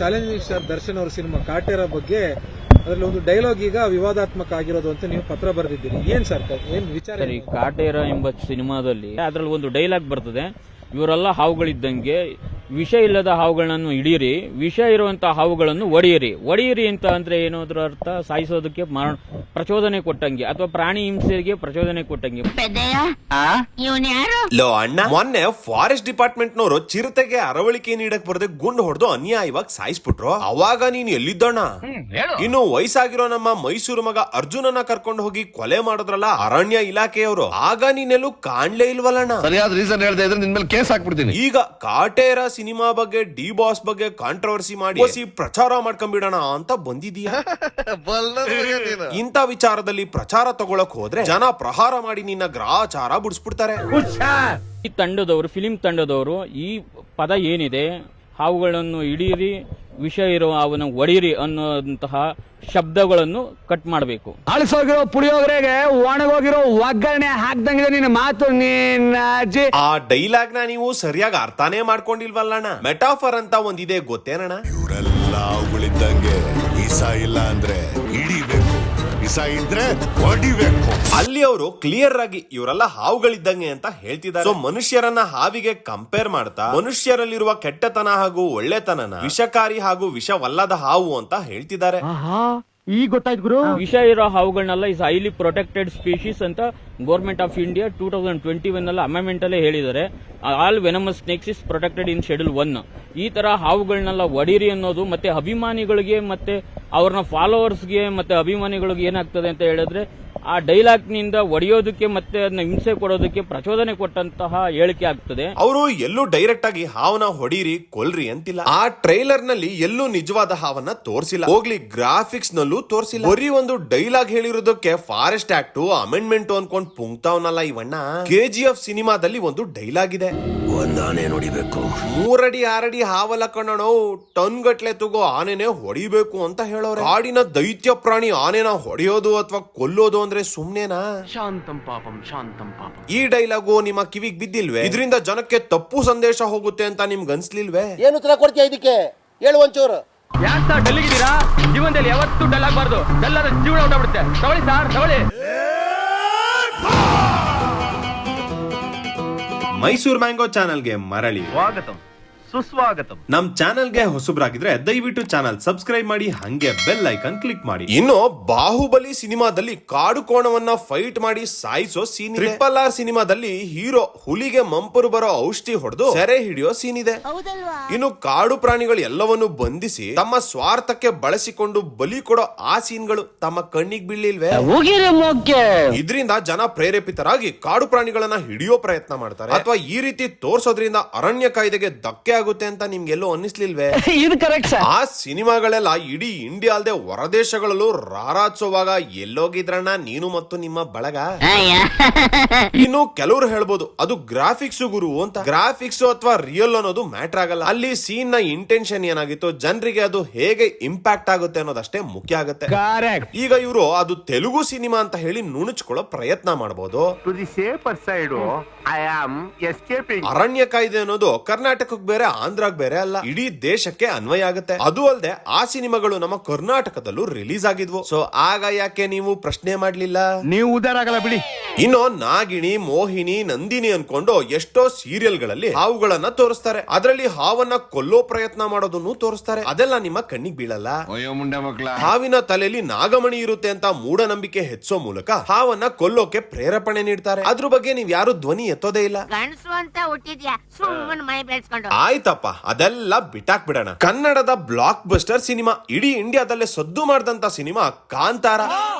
Challenging star Darshan ಅವರ cinema Kaatera ಬಗ್ಗೆ ಅದರಲ್ಲಿ ಒಂದು ಡೈಲಾಗ್ ಈಗ ವಿವಾದಾತ್ಮಕ ಆಗಿರೋದು ಅಂತ ನೀವು ಪತ್ರ ಬರೆದಿದ್ದೀರಿ. ಏನ್ ಸರ್ ಏನ್ ವಿಚಾರ? ಸರಿ, ಕಾಟೇರ ಎಂಬ ಸಿನಿಮಾದಲ್ಲಿ ಅದರಲ್ಲಿ ಒಂದು ಡೈಲಾಗ್ ಬರ್ತದೆ, ಇವರೆಲ್ಲ ಹಾವುಗಳಿದ್ದಂಗೆ ವಿಷ ಇಲ್ಲದ ಹಾವುಗಳನ್ನು ಹಿಡಿಯಿರಿ, ವಿಷ ಇರುವಂತಹ ಹಾವುಗಳನ್ನು ಒಡೆಯಿರಿ ಅಂತ ಅಂದ್ರೆ ಏನು? ಅದರ ಅರ್ಥ ಸಾಯಿಸೋದಕ್ಕೆ ಪ್ರಚೋದನೆ ಕೊಟ್ಟಂಗೆ ಅಥವಾ ಪ್ರಾಣಿ ಹಿಂಸೆಗೆ ಪ್ರಚೋದನೆ ಕೊಟ್ಟಂಗೆ. ಲೋ ಅಣ್ಣ, ಮೊನ್ನೆ ಫಾರೆಸ್ಟ್ ಡಿಪಾರ್ಟ್ಮೆಂಟ್ ನವರು ಚಿರತೆಗೆ ಅರವಳಿಕೆ ನೀಡಕ್ ಬರದೆ ಗುಂಡು ಹೊಡೆದು ಅನ್ಯಾಯವಾಗಿ ಸಾಯಿಸ್ಬಿಟ್ರು. ಅವಾಗ ನೀನ್ ಎಲ್ಲಿದ್ದೋಣ? ಇನ್ನು ವಯಸ್ಸಾಗಿರೋ ನಮ್ಮ ಮೈಸೂರು ಮಗ ಅರ್ಜುನನ ಕರ್ಕೊಂಡು ಹೋಗಿ ಕೊಲೆ ಮಾಡಿದ್ರಲ್ಲ ಅರಣ್ಯ ಇಲಾಖೆಯವರು, ಆಗ ನೀನೆಲ್ಲೂ ಕಾಣ್ಲೇ ಇಲ್ವಲ್ಲಣ್ಣ. ಸರಿಯಾದ ರೀಸನ್ ಹೇಳ್ದೆ ಇದ್ರೆ ನಿನ್ ಮೇಲೆ ಕೇಸ್ ಹಾಕ್ಬಿಡ್ತೀನಿ. ಈಗ ಕಾಟೇರ ಸಿನಿಮಾ ಬಗ್ಗೆ ಡಿ ಬಾಸ್ ಬಗ್ಗೆ ಕಾಂಟ್ರವರ್ಸಿ ಮಾಡಿ ಪ್ರಚಾರ ಮಾಡ್ಕೊಂಡ್ಬಿಡೋಣ ಅಂತ ಬಂದಿದೀಯಾ? ಇಂಥ ವಿಚಾರದಲ್ಲಿ ಪ್ರಚಾರ ತಗೊಳಕ್ ಹೋದ್ರೆ ಜನ ಪ್ರಹಾರ ಮಾಡಿ ನಿನ್ನ ಗ್ರಾಚಾರ ಬಿಡಿಸ್ಬಿಡ್ತಾರೆ. ಈ ತಂಡದವರು, ಫಿಲಿಂ ತಂಡದವರು ಈ ಪದ ಏನಿದೆ, ಹಾವುಗಳನ್ನು ಹಿಡಿಯಿರಿ, ವಿಷ ಇರುವ ಹಾವನ್ನು ಒಡೆಯಿರಿ ಅನ್ನುವಂತಹ ಶಬ್ದಗಳನ್ನು ಕಟ್ ಮಾಡಬೇಕು. ಅಳಿಸೋಗಿರೋ ಪುಳಿಯೋಗರೆಗೆ ಒಣಗೋಗಿರೋ ಒಗ್ಗರಣೆ ಹಾಕ್ದಂಗಿದೆ ನಿನ್ನ ಮಾತು. ಆ ಡೈಲಾಗ್ ನ ನೀವು ಸರಿಯಾಗಿ ಅರ್ಥನೇ ಮಾಡ್ಕೊಂಡಿಲ್ವಲ್ಲಣ್ಣ. ಮೆಟಾಫರ್ ಅಂತ ಒಂದಿದೆ ಗೊತ್ತೇನಣ್ಣ? ಇವರೆಲ್ಲ ಅವುಗಳಿದ್ದಂಗೆ ವಿಷ ಇಲ್ಲ ಅಂದ್ರೆ ಹಿಡಿಬೇಕು, ವಿಷ ಇದ್ರೆ ಹೊಡಿಬೇಕು. ಅಲ್ಲಿ ಅವರು ಕ್ಲಿಯರ್ ಆಗಿ ಇವರೆಲ್ಲ ಹಾವುಗಳಿದ್ದಂಗೆ ಅಂತ ಹೇಳ್ತಿದ್ದಾರೆ. ಮನುಷ್ಯರನ್ನ ಹಾವಿಗೆ ಕಂಪೇರ್ ಮಾಡ್ತಾ ಮನುಷ್ಯರಲ್ಲಿರುವ ಕೆಟ್ಟತನ ಹಾಗೂ ಒಳ್ಳೆತನನ ವಿಷಕಾರಿ ಹಾಗೂ ವಿಷವಲ್ಲದ ಹಾವು ಅಂತ ಹೇಳ್ತಿದ್ದಾರೆ. ಈಗ ಗೊತ್ತಾಯ್ತು ಗುರು. ವಿಷ ಇರೋ ಹಾವುಗಳನ್ನೆಲ್ಲ ಇಸ್ ಹೈಲಿ ಪ್ರೊಟೆಕ್ಟೆಡ್ ಸ್ಪೀಶೀಸ್ ಅಂತ ಗೌರ್ಮೆಂಟ್ ಆಫ್ ಇಂಡಿಯಾ 2021 ನಲ್ಲಿ ಅಮೆಂಡ್ಮೆಂಟ್ ಅಲ್ಲೇ ಹೇಳಿದ್ದಾರೆ. All venomous snakes is protected in schedule 1. ಈ ತರ ಹಾವುಗಳನ್ನೆಲ್ಲ ಒಡೀರಿ ಅನ್ನೋದು ಮತ್ತೆ ಅಭಿಮಾನಿಗಳಿಗೆ ಮತ್ತೆ ಅವ್ರನ್ನ ಫಾಲೋವರ್ಸ್ಗೆ ಮತ್ತೆ ಅಭಿಮಾನಿಗಳಿಗೆ ಏನಾಗ್ತದೆ ಅಂತ ಹೇಳಿದ್ರೆ, ಆ ಡೈಲಾಗ್ ನಿಂದ ಒಡೆಯೋದಕ್ಕೆ ಮತ್ತೆ ಅದನ್ನ ಹಿಂಸೆ ಕೊಡೋದಕ್ಕೆ ಪ್ರಚೋದನೆ ಕೊಟ್ಟಂತಹ ಹೇಳಿಕೆ ಆಗ್ತದೆ. ಅವರು ಎಲ್ಲೂ ಡೈರೆಕ್ಟ್ ಆಗಿ ಹಾವನ್ನ ಹೊಡೀರಿ ಕೊಲ್ರಿ ಅಂತಿಲ್ಲ. ಆ ಟ್ರೈಲರ್ ನಲ್ಲಿ ಎಲ್ಲೂ ನಿಜವಾದ ಹಾವನ್ನ ತೋರಿಸಿಲ್ಲ, ಹೋಗ್ಲಿ ಗ್ರಾಫಿಕ್ಸ್ ನಲ್ಲೂ ತೋರಿಸಿಲ್ಲ. ಬರೀ ಒಂದು ಡೈಲಾಗ್ ಹೇಳಿರೋದಕ್ಕೆ ಫಾರೆಸ್ಟ್ ಆಕ್ಟ್ ಅಮೆಂಡ್ಮೆಂಟ್ ಅನ್ಕೊಂಡ್ ಪುಂಕ್ತಾವನಲ್ಲ ಇವಣ್ಣ. KGF ಸಿನಿಮಾದಲ್ಲಿ ಒಂದು ಡೈಲಾಗ್ ಇದೆ, ಒಂದಾನೆ ನೋಡಿಬೇಕು, 3 ಅಡಿ 6 ಅಡಿ ಹಾವಲ್ಲ ಕಣ್ಣೋ, ಟನ್ ಗಟ್ಲೆ ತಗೋ ಆನೆನೆ ಹೊಡಿಬೇಕು ಅಂತ ಹೇಳೋರೆ. ಕಾಡಿನ ದೈತ್ಯ ಪ್ರಾಣಿ ಆನೆನ ಹೊಡೆಯೋದು ಅಥವಾ ಕೊಲ್ಲೋದು ಅಂದ್ರೆ ಸುಮ್ನೆನಾ? ಶಾಂತಂ ಪಾಪಂ ಶಾಂತಂ ಪಾಪಂ. ಈ ಡೈಲಾಗು ನಿಮ್ಮ ಕಿವಿಗೆ ಬಿದ್ದಿಲ್ವೇ? ಇದರಿಂದ ಜನಕ್ಕೆ ತಪ್ಪು ಸಂದೇಶ ಹೋಗುತ್ತೆ ಅಂತ ನಿಮ್ಗೆ ಅನ್ಸ್ಲಿಲ್ವೇ? ಏನು ಉತ್ತರ ಕೊಡ್ತೀಯ ಇದಕ್ಕೆ? ಹೇಳು ಒಂಚೂರು. ಯಾಕೆ ಸರ್ ಡಲ್ಲಿಗಿದ್ದೀರಾ? ಜೀವನದಲ್ಲಿ ಯಾವತ್ತೂ ಡಲ್ ಆಗಬಾರ್ದು, ಡಲ್ ಆದ್ರೆ ಜೀವನ ಹೊರಟುಬಿಡುತ್ತೆ. ತಗೊಳ್ಳಿ ಸರ್, ತಗೊಳ್ಳಿ. ಮೈಸೂರು ಮ್ಯಾಂಗೋ ಚಾನೆಲ್ಗೆ ಮರಳಿ ಸ್ವಾಗತಂ, ಸುಸ್ವಾಗತಂ. ನಮ್ ಚಾನೆಲ್ಗೆ ಹೊಸಬ್ರಾಗಿದ್ರೆ ದಯವಿಟ್ಟು ಚಾನಲ್ ಸಬ್ಸ್ಕ್ರೈಬ್ ಮಾಡಿ, ಹಂಗೆ ಬೆಲ್ ಐಕನ್ ಕ್ಲಿಕ್ ಮಾಡಿ. ಇನ್ನು ಬಾಹುಬಲಿ ಸಿನಿಮಾದಲ್ಲಿ ಕಾಡು ಕೋಣವನ್ನ ಫೈಟ್ ಮಾಡಿ ಸಾಯಿಸೋ ಸೀನ್ ಇದೆ. RRR ಸಿನಿಮಾದಲ್ಲಿ ಹೀರೋ ಹುಲಿಗೆ ಮಂಪರು ಬರೋ ಔಷಧಿ ಹೊಡೆದು ಸೆರೆ ಹಿಡಿಯೋ ಸೀನ್ ಇದೆ. ಇನ್ನು ಕಾಡು ಪ್ರಾಣಿಗಳು ಎಲ್ಲವನ್ನು ಬಂಧಿಸಿ ತಮ್ಮ ಸ್ವಾರ್ಥಕ್ಕೆ ಬಳಸಿಕೊಂಡು ಬಲಿ ಕೊಡೋ ಆ ಸೀನ್ಗಳು ತಮ್ಮ ಕಣ್ಣಿಗೆ ಬೀಳಿಲ್ವೇ? ಇದರಿಂದ ಜನ ಪ್ರೇರೇಪಿತರಾಗಿ ಕಾಡು ಪ್ರಾಣಿಗಳನ್ನ ಹಿಡಿಯೋ ಪ್ರಯತ್ನ ಮಾಡ್ತಾರೆ. ಅಥವಾ ಈ ರೀತಿ ತೋರ್ಸೋದ್ರಿಂದ ಅರಣ್ಯ ಕಾಯ್ದೆಗೆ ಧಕ್ಕೆ ಆಗುತ್ತೆ ಅಂತ ನಿಮ್ಗೆಲ್ಲೋ ಅನ್ನಿಸ್ಲಿಲ್ವೇ? ಇದು ಕರೆಕ್ಟ್ ಸರ್. ಆ ಸಿನಿಮಾಗಳೆಲ್ಲ ಇಡೀ ಇಂಡಿಯಾ ಅಲ್ಲದೆ ಹೊರದೇಶಗಳಲ್ಲೂ ರಾರಾಜೋವಾಗ ಎಲ್ಲೋಗಿದ್ರಣ್ಣ ನೀನು ಮತ್ತು ನಿಮ್ಮ ಬಳಗ. ಇನ್ನು ಕೆಲವರು ಹೇಳ್ಬೋದು ಅದು ಗ್ರಾಫಿಕ್ಸ್ ಗುರು ಅಂತ. ಗ್ರಾಫಿಕ್ಸ್ ಅಥವಾ ರಿಯಲ್ ಅನ್ನೋದು ಮ್ಯಾಟರ್ ಆಗಲ್ಲ. ಅಲ್ಲಿ ಸೀನ್ ನ ಇಂಟೆನ್ಷನ್ ಏನಾಗಿತ್ತು, ಜನರಿಗೆ ಅದು ಹೇಗೆ ಇಂಪ್ಯಾಕ್ಟ್ ಆಗುತ್ತೆ ಅನ್ನೋದಷ್ಟೇ ಮುಖ್ಯ ಆಗುತ್ತೆ. ಈಗ ಇವರು ಅದು ತೆಲುಗು ಸಿನಿಮಾ ಅಂತ ಹೇಳಿ ನುಣುಚ್ಕೊಳ್ಳೋ ಪ್ರಯತ್ನ ಮಾಡಬಹುದು. ಅರಣ್ಯ ಕಾಯ್ದೆ ಅನ್ನೋದು ಕರ್ನಾಟಕಕ್ಕೆ ಬೇರೆ ಆಂಧ್ರಕ್ಕೆ ಬೇರೆ ಅಲ್ಲ, ಇಡೀ ದೇಶಕ್ಕೆ ಅನ್ವಯ ಆಗುತ್ತೆ. ಅದು ಅಲ್ಲದೆ ಆ ಸಿನಿಮಾಗಳು ನಮ್ಮ ಕರ್ನಾಟಕದಲ್ಲೂ ರಿಲೀಸ್ ಆಗಿದ್ವು. ಸೊ ಆಗ ಯಾಕೆ ನೀವು ಪ್ರಶ್ನೆ ಮಾಡ್ಲಿಲ್ಲ? ನೀವು ಉದಾರ ಆಗಲ್ಲ ಬಿಡಿ. ಇನ್ನು ನಾಗಿಣಿ, ಮೋಹಿನಿ, ನಂದಿನಿ ಅನ್ಕೊಂಡು ಎಷ್ಟೋ ಸೀರಿಯಲ್ ಗಳಲ್ಲಿ ಹಾವುಗಳನ್ನ ತೋರಿಸ್ತಾರೆ. ಅದರಲ್ಲಿ ಹಾವನ್ನ ಕೊಲ್ಲೋ ಪ್ರಯತ್ನ ಮಾಡೋದನ್ನು ತೋರಿಸ್ತಾರೆ. ಅದೆಲ್ಲ ನಿಮ್ಮ ಕಣ್ಣಿಗೆ ಬೀಳಲ್ಲ. ಹಾವಿನ ತಲೆಯಲ್ಲಿ ನಾಗಮಣಿ ಇರುತ್ತೆ ಅಂತ ಮೂಢನಂಬಿಕೆ ಹೆಚ್ಚೋ ಮೂಲಕ ಹಾವನ್ನ ಕೊಲ್ಲೋಕೆ ಪ್ರೇರೇಪಣೆ ನೀಡ್ತಾರೆ. ಅದ್ರ ಬಗ್ಗೆ ನೀವ್ ಯಾರು ಧ್ವನಿ ಎತ್ತೋದೇ ಇಲ್ಲ. ಆಯ್ತಪ್ಪ, ಅದೆಲ್ಲ ಬಿಟ್ಟಾಕ್ ಬಿಡೋಣ. ಕನ್ನಡದ ಬ್ಲಾಕ್ ಬಸ್ಟರ್ ಸಿನಿಮಾ, ಇಡೀ ಇಂಡಿಯಾದಲ್ಲೇ ಸದ್ದು ಮಾಡಿದಂತ ಸಿನಿಮಾ ಕಾಂತಾರ.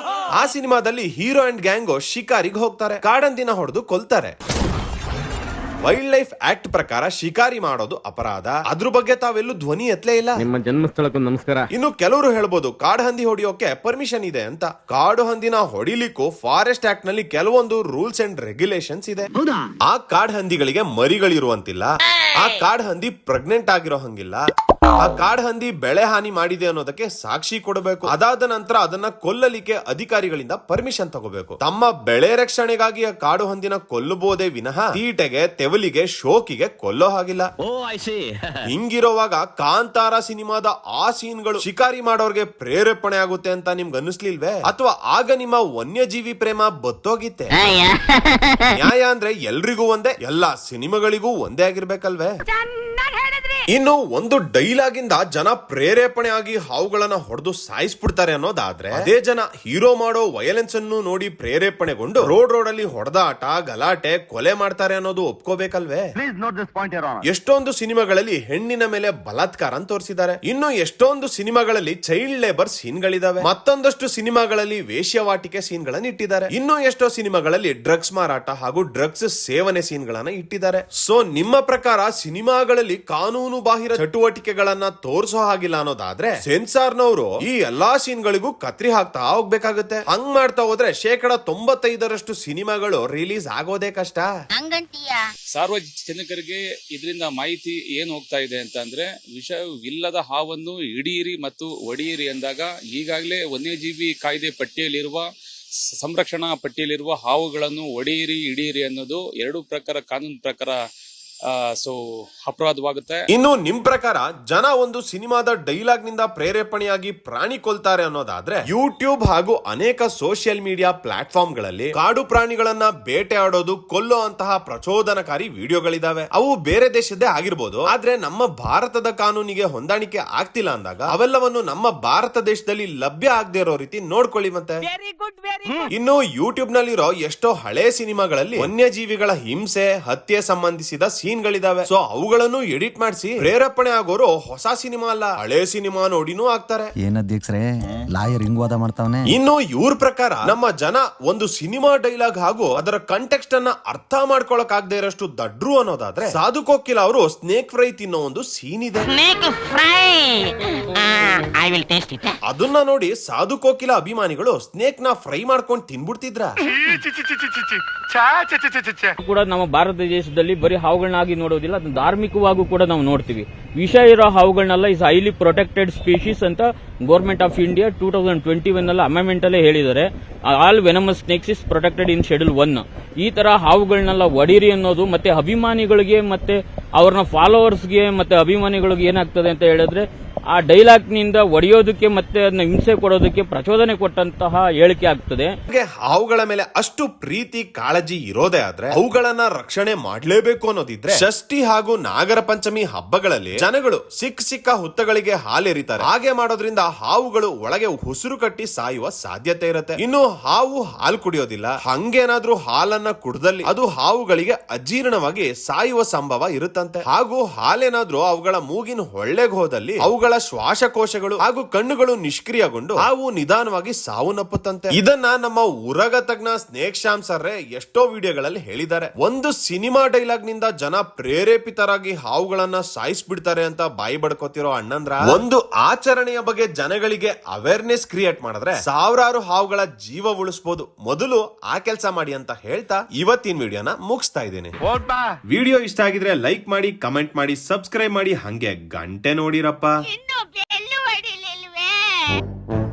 ಆ ಸಿನಿಮಾದಲ್ಲಿ ಹೀರೋ ಅಂಡ್ ಗ್ಯಾಂಗ್ ಶಿಕಾರಿಗೆ ಹೋಗ್ತಾರೆ, ಕಾಡಂದಿನ ಹೊಡೆದು ಕೊಲ್ತಾರೆ. ವೈಲ್ಡ್ ಲೈಫ್ ಆಕ್ಟ್ ಪ್ರಕಾರ ಶಿಕಾರಿ ಮಾಡೋದು ಅಪರಾಧ. ಅದ್ರ ಬಗ್ಗೆ ತಾವೆಲ್ಲೂ ಧ್ವನಿ ಎತ್ತಲೇ ಇಲ್ಲ. ನಿಮ್ಮ ಜನ್ಮಸ್ಥಳಕ್ಕೂ ನಮಸ್ಕಾರ. ಇನ್ನು ಕೆಲವರು ಹೇಳ್ಬೋದು ಕಾಡು ಹಂದಿ ಹೊಡಿಯೋಕೆ ಪರ್ಮಿಷನ್ ಇದೆ ಅಂತ. ಕಾಡು ಹಂದಿನ ಹೊಡಿಲಿಕ್ಕೂ ಫಾರೆಸ್ಟ್ ಆಕ್ಟ್ ನಲ್ಲಿ ಕೆಲವೊಂದು ರೂಲ್ಸ್ ಅಂಡ್ ರೆಗ್ಯುಲೇಷನ್ಸ್ ಇದೆ. ಆ ಕಾಡು ಹಂದಿಗಳಿಗೆ ಮರಿಗಳಿರುವಂತಿಲ್ಲ, ಆ ಕಾಡು ಹಂದಿ ಪ್ರೆಗ್ನೆಂಟ್ ಆಗಿರೋ ಹಂಗಿಲ್ಲ, ಆ ಕಾಡು ಹಂದಿ ಬೆಳೆ ಹಾನಿ ಮಾಡಿದೆ ಅನ್ನೋದಕ್ಕೆ ಸಾಕ್ಷಿ ಕೊಡಬೇಕು. ಅದಾದ ನಂತರ ಅದನ್ನ ಕೊಲ್ಲಲಿಕ್ಕೆ ಅಧಿಕಾರಿಗಳಿಂದ ಪರ್ಮಿಷನ್ ತಗೋಬೇಕು. ತಮ್ಮ ಬೆಳೆ ರಕ್ಷಣೆಗಾಗಿ ಆ ಕಾಡು ಹಂದಿನ ಕೊಲ್ಲಬಹುದೇ ವಿನಃ ತೀಟೆಗೆ, ತೆವಲಿಗೆ, ಶೋಕಿಗೆ ಕೊಲ್ಲೋ ಹಾಗಿಲ್ಲ. ಹಿಂಗಿರುವಾಗ ಕಾಂತಾರ ಸಿನಿಮಾದ ಆ ಸೀನ್ಗಳು ಶಿಕಾರಿ ಮಾಡೋರ್ಗೆ ಪ್ರೇರೇಪಣೆ ಆಗುತ್ತೆ ಅಂತ ನಿಮ್ಗೆ ಅನ್ನಿಸ್ಲಿಲ್ವೇ? ಅಥವಾ ಆಗ ನಿಮ್ಮ ವನ್ಯಜೀವಿ ಪ್ರೇಮ ಬತ್ತೋಗಿತ್ತೆ? ನ್ಯಾಯ ಅಂದ್ರೆ ಎಲ್ರಿಗೂ ಒಂದೇ, ಎಲ್ಲಾ ಸಿನಿಮಾಗಳಿಗೂ ಒಂದೇ ಆಗಿರ್ಬೇಕಲ್ವೇ? ಇನ್ನು ಒಂದು ಡೈಲಾಗ್ ಇಂದ ಜನ ಪ್ರೇರೇಪಣೆ ಆಗಿ ಹಾವುಗಳನ್ನ ಹೊಡೆದು ಸಾಯಿಸ್ಬಿಡ್ತಾರೆ ಅನ್ನೋದಾದ್ರೆ, ಅದೇ ಜನ ಹೀರೋ ಮಾಡೋ ವಯಲೆನ್ಸ್ ಅನ್ನು ನೋಡಿ ಪ್ರೇರೇಪಣೆಗೊಂಡು ರೋಡ್ ಅಲ್ಲಿ ಹೊಡೆದಾಟ, ಗಲಾಟೆ, ಕೊಲೆ ಮಾಡ್ತಾರೆ ಅನ್ನೋದು ಒಪ್ಕೋಬೇಕಲ್ವೇ? ಎಷ್ಟೊಂದು ಸಿನಿಮಾಗಳಲ್ಲಿ ಹೆಣ್ಣಿನ ಮೇಲೆ ಬಲಾತ್ಕಾರ ಅಂತ ತೋರಿಸಿದ್ದಾರೆ. ಇನ್ನು ಎಷ್ಟೊಂದು ಸಿನಿಮಾಗಳಲ್ಲಿ ಚೈಲ್ಡ್ ಲೇಬರ್ ಸೀನ್ ಗಳಿದಾವೆ. ಮತ್ತೊಂದಷ್ಟು ಸಿನಿಮಾಗಳಲ್ಲಿ ವೇಶ್ಯವಾಟಿಕೆ ಸೀನ್ ಗಳನ್ನ ಇಟ್ಟಿದ್ದಾರೆ. ಇನ್ನು ಎಷ್ಟೋ ಸಿನಿಮಾಗಳಲ್ಲಿ ಡ್ರಗ್ಸ್ ಮಾರಾಟ ಹಾಗೂ ಡ್ರಗ್ಸ್ ಸೇವನೆ ಸೀನ್ ಗಳನ್ನ ಇಟ್ಟಿದ್ದಾರೆ. ಸೊ ನಿಮ್ಮ ಪ್ರಕಾರ ಸಿನಿಮಾಗಳಲ್ಲಿ ಕಾನೂನು ಬಾಹಿರ ಚಟುವಟಿಕೆಗಳನ್ನ ತೋರಿಸೋ ಹಾಗಿಲ್ಲ ಅನ್ನೋದಾದ್ರೆ ಸೆನ್ಸಾರ್ನವರು ಈ ಎಲ್ಲಾ ಸೀನ್ಗಳಿಗೂ ಕತ್ರಿ ಹಾಕ್ತಾ ಹೋಗ್ಬೇಕಾಗುತ್ತೆ. ಹಂಗ್ ಮಾಡ್ತಾ ಹೋದ್ರೆ 95% ಸಿನಿಮಾಗಳು ರಿಲೀಸ್ ಆಗೋದೇ ಕಷ್ಟ. ಸಾರ್ವಜನಿಕರಿಗೆ ಇದರಿಂದ ಮಾಹಿತಿ ಏನ್ ಹೋಗ್ತಾ ಇದೆ ಅಂತ ಅಂದ್ರೆ, ವಿಷವಿಲ್ಲದ ಹಾವನ್ನು ಹಿಡಿಯಿರಿ ಮತ್ತು ಒಡೆಯಿರಿ ಅಂದಾಗ ಈಗಾಗಲೇ ವನ್ಯಜೀವಿ ಕಾಯ್ದೆ ಪಟ್ಟಿಯಲ್ಲಿರುವ, ಸಂರಕ್ಷಣಾ ಪಟ್ಟಿಯಲ್ಲಿರುವ ಹಾವುಗಳನ್ನು ಒಡೆಯಿರಿ, ಹಿಡಿಯಿರಿ ಅನ್ನೋದು ಎರಡು ಪ್ರಕಾರ ಕಾನೂನು ಪ್ರಕಾರ ಅಪರಾಧವಾಗುತ್ತೆ. ಇನ್ನು ನಿಮ್ ಪ್ರಕಾರ ಜನ ಒಂದು ಸಿನಿಮಾದ ಡೈಲಾಗ್ ನಿಂದ ಪ್ರೇರೇಪಣೆಯಾಗಿ ಪ್ರಾಣಿ ಕೊಲ್ತಾರೆ ಅನ್ನೋದಾದ್ರೆ, ಯೂಟ್ಯೂಬ್ ಹಾಗೂ ಅನೇಕ ಸೋಷಿಯಲ್ ಮೀಡಿಯಾ ಪ್ಲಾಟ್ಫಾರ್ಮ್ ಗಳಲ್ಲಿ ಕಾಡು ಪ್ರಾಣಿಗಳನ್ನ ಬೇಟೆ ಆಡೋದು, ಕೊಲ್ಲೋ ಅಂತಹ ಪ್ರಚೋದನಕಾರಿ ವಿಡಿಯೋಗಳಿದಾವೆ. ಅವು ಬೇರೆ ದೇಶದ್ದೇ ಆಗಿರ್ಬೋದು, ಆದ್ರೆ ನಮ್ಮ ಭಾರತದ ಕಾನೂನಿಗೆ ಹೊಂದಾಣಿಕೆ ಆಗ್ತಿಲ್ಲ ಅಂದಾಗ ಅವೆಲ್ಲವನ್ನು ನಮ್ಮ ಭಾರತ ದೇಶದಲ್ಲಿ ಲಭ್ಯ ಆಗದೆ ಇರೋ ರೀತಿ ನೋಡ್ಕೊಳ್ಳಿ. ಮತ್ತೆ ಇನ್ನು ಯೂಟ್ಯೂಬ್ ನಲ್ಲಿರೋ ಎಷ್ಟೋ ಹಳೆ ಸಿನಿಮಾಗಳಲ್ಲಿ ವನ್ಯಜೀವಿಗಳ ಹಿಂಸೆ, ಹತ್ಯೆ ಸಂಬಂಧಿಸಿದ ಸೀನ್ಗಳಿದಾವೆ. ಸೊ ಅವುಗಳನ್ನು ಎಡಿಟ್ ಮಾಡಿಸಿ ಪ್ರೇರೇಪಣೆ ಆಗೋರು ಹೊಸ ಸಿನಿಮಾ ಅಲ್ಲ, ಹಳೆ ಸಿನಿಮಾ ನೋಡಿನೂ ಆಗ್ತಾರೆ. ಏನಧ್ಯಕ್ಷರೇ ಲಾಯರ್ ಹಿಂಗ್ ವಾದ ಮಾಡ್ತಾವನೆ. ಇನ್ನು ಇವ್ರ ಪ್ರಕಾರ ನಮ್ಮ ಜನ ಒಂದು ಸಿನಿಮಾ ಡೈಲಾಗ್ ಹಾಗೂ ಅದರ ಕಂಟೆಕ್ಸ್ಟ್ ಅನ್ನ ಅರ್ಥ ಮಾಡ್ಕೊಳಕ್ ಆಗದೆ ಇರೋಷ್ಟು ದಡ್ರು ಅನ್ನೋದಾದ್ರೆ, ಸಾಧು ಕೋಕಿಲ ಅವರು ಸ್ನೇಕ್ ಫ್ರೈ ತಿನ್ನೋ ಒಂದು ಸೀನ್ ಇದೆ. ಅದನ್ನ ನೋಡಿ ಸಾಧು ಕೋಕಿಲ ಅಭಿಮಾನಿಗಳು ಸ್ನೇಕ್ ನ ಫ್ರೈ ಮಾಡ್ಕೊಂಡು ತಿನ್ಬಿಡ್ತಿದ್ರ. ಕೂಡ ನಮ್ಮ ಭಾರತ ದೇಶದಲ್ಲಿ ಬರೀ ಹಾವುಗಳನ್ನಾಗಿ ನೋಡೋದಿಲ್ಲ, ಅದನ್ನ ಧಾರ್ಮಿಕವಾಗೂ ಕೂಡ ನಾವು ನೋಡ್ತೀವಿ. ವಿಷ ಇರೋ ಹಾವುಗಳನ್ನೆಲ್ಲ ಇಸ್ ಹೈಲಿ ಪ್ರೊಟೆಕ್ಟೆಡ್ ಸ್ಪೀಶೀಸ್ ಅಂತ ಗೌರ್ಮೆಂಟ್ ಆಫ್ ಇಂಡಿಯಾ 2021 ಅಮೆಂಡ್ಮೆಂಟ್ ಅಲ್ಲೇ ಹೇಳಿದ್ದಾರೆ. All venomous snakes is protected in schedule 1. ಈ ತರ ಹಾವುಗಳನ್ನೆಲ್ಲ ಒಡಿರಿ ಅನ್ನೋದು ಮತ್ತೆ ಅಭಿಮಾನಿಗಳಿಗೆ ಮತ್ತೆ ಅವ್ರನ್ನ ಫಾಲೋವರ್ಸ್ಗೆ ಮತ್ತೆ ಅಭಿಮಾನಿಗಳಿಗೆ ಏನಾಗ್ತದೆ ಅಂತ ಹೇಳಿದ್ರೆ, ಆ ಡೈಲಾಗ್ ನಿಂದ ಒಡೆಯೋದಕ್ಕೆ ಮತ್ತೆ ಅದನ್ನ ಹಿಂಸೆ ಕೊಡೋದಕ್ಕೆ ಪ್ರಚೋದನೆ ಕೊಟ್ಟಂತಹ ಹೇಳಿಕೆ ಆಗ್ತದೆ. ಹಾವುಗಳ ಮೇಲೆ ಅಷ್ಟು ಪ್ರೀತಿ ಕಾಳಜಿ ಇರೋದೇ ಆದ್ರೆ ಅವುಗಳನ್ನ ರಕ್ಷಣೆ ಮಾಡ್ಲೇಬೇಕು ಅನ್ನೋದಿದ್ರೆ, ಷಷ್ಠಿ ಹಾಗೂ ನಾಗರ ಪಂಚಮಿ ಹಬ್ಬಗಳಲ್ಲಿ ಜನಗಳು ಸಿಕ್ಕ ಹುತ್ತಗಳಿಗೆ ಹಾಲೆರಿತಾರೆ. ಹಾಗೆ ಮಾಡೋದ್ರಿಂದ ಹಾವುಗಳು ಒಳಗೆ ಉಸಿರು ಕಟ್ಟಿ ಸಾಯುವ ಸಾಧ್ಯತೆ ಇರುತ್ತೆ. ಇನ್ನು ಹಾವು ಹಾಲು ಕುಡಿಯೋದಿಲ್ಲ, ಹಂಗೇನಾದ್ರೂ ಹಾಲನ್ನ ಕುಡ್ದಲ್ಲಿ ಅದು ಹಾವುಗಳಿಗೆ ಅಜೀರ್ಣವಾಗಿ ಸಾಯುವ ಸಂಭವ ಇರುತ್ತಂತೆ. ಹಾಗೂ ಹಾಲೇನಾದ್ರೂ ಅವುಗಳ ಮೂಗಿನ ಹೊಳ್ಳೆಗೆ ಹೋದಲ್ಲಿ ಅವುಗಳ ಶ್ವಾಸಕೋಶಗಳು ಹಾಗೂ ಕಣ್ಣುಗಳು ನಿಷ್ಕ್ರಿಯಗೊಂಡು ಹಾವು ನಿಧಾನವಾಗಿ ಸಾವನ್ನಪ್ಪುತ್ತಂತೆ. ಇದನ್ನ ನಮ್ಮ ಉರಗ ತಜ್ಞ ಸ್ನೇಕ್ ಶ್ಯಾಮ್ ಸರ್ ಎಷ್ಟೋ ವಿಡಿಯೋಗಳಲ್ಲಿ ಹೇಳಿದ್ದಾರೆ. ಒಂದು ಸಿನಿಮಾ ಡೈಲಾಗ್ ನಿಂದ ಜನ ಪ್ರೇರೇಪಿತರಾಗಿ ಹಾವುಗಳನ್ನ ಸಾಯಿಸ್ಬಿಡ್ತಾರೆ ಅಂತ ಬಾಯಿ ಬಡ್ಕೋತಿರೋ ಅಣ್ಣಂದ್ರ, ಒಂದು ಆಚರಣೆಯ ಬಗ್ಗೆ ಜನಗಳಿಗೆ ಅವೇರ್ನೆಸ್ ಕ್ರಿಯೇಟ್ ಮಾಡಿದ್ರೆ ಸಾವಿರಾರು ಹಾವುಗಳ ಜೀವ ಉಳಿಸಬಹುದು. ಮೊದಲು ಆ ಕೆಲಸ ಮಾಡಿ ಅಂತ ಹೇಳ್ತಾ ಇವತ್ತಿನ ವಿಡಿಯೋನ ಮುಗಿಸ್ತಾ ಇದ್ದೀನಿ. ವಿಡಿಯೋ ಇಷ್ಟ ಆಗಿದ್ರೆ ಲೈಕ್ ಮಾಡಿ, ಕಮೆಂಟ್ ಮಾಡಿ, ಸಬ್ಸ್ಕ್ರೈಬ್ ಮಾಡಿ, ಹಂಗೆ ಗಂಟೆ ನೋಡಿರಪ್ಪ. ಇನ್ನು ಬೆಲ್ಲು ಹೊಡಿಲಿಲ್ವೇ?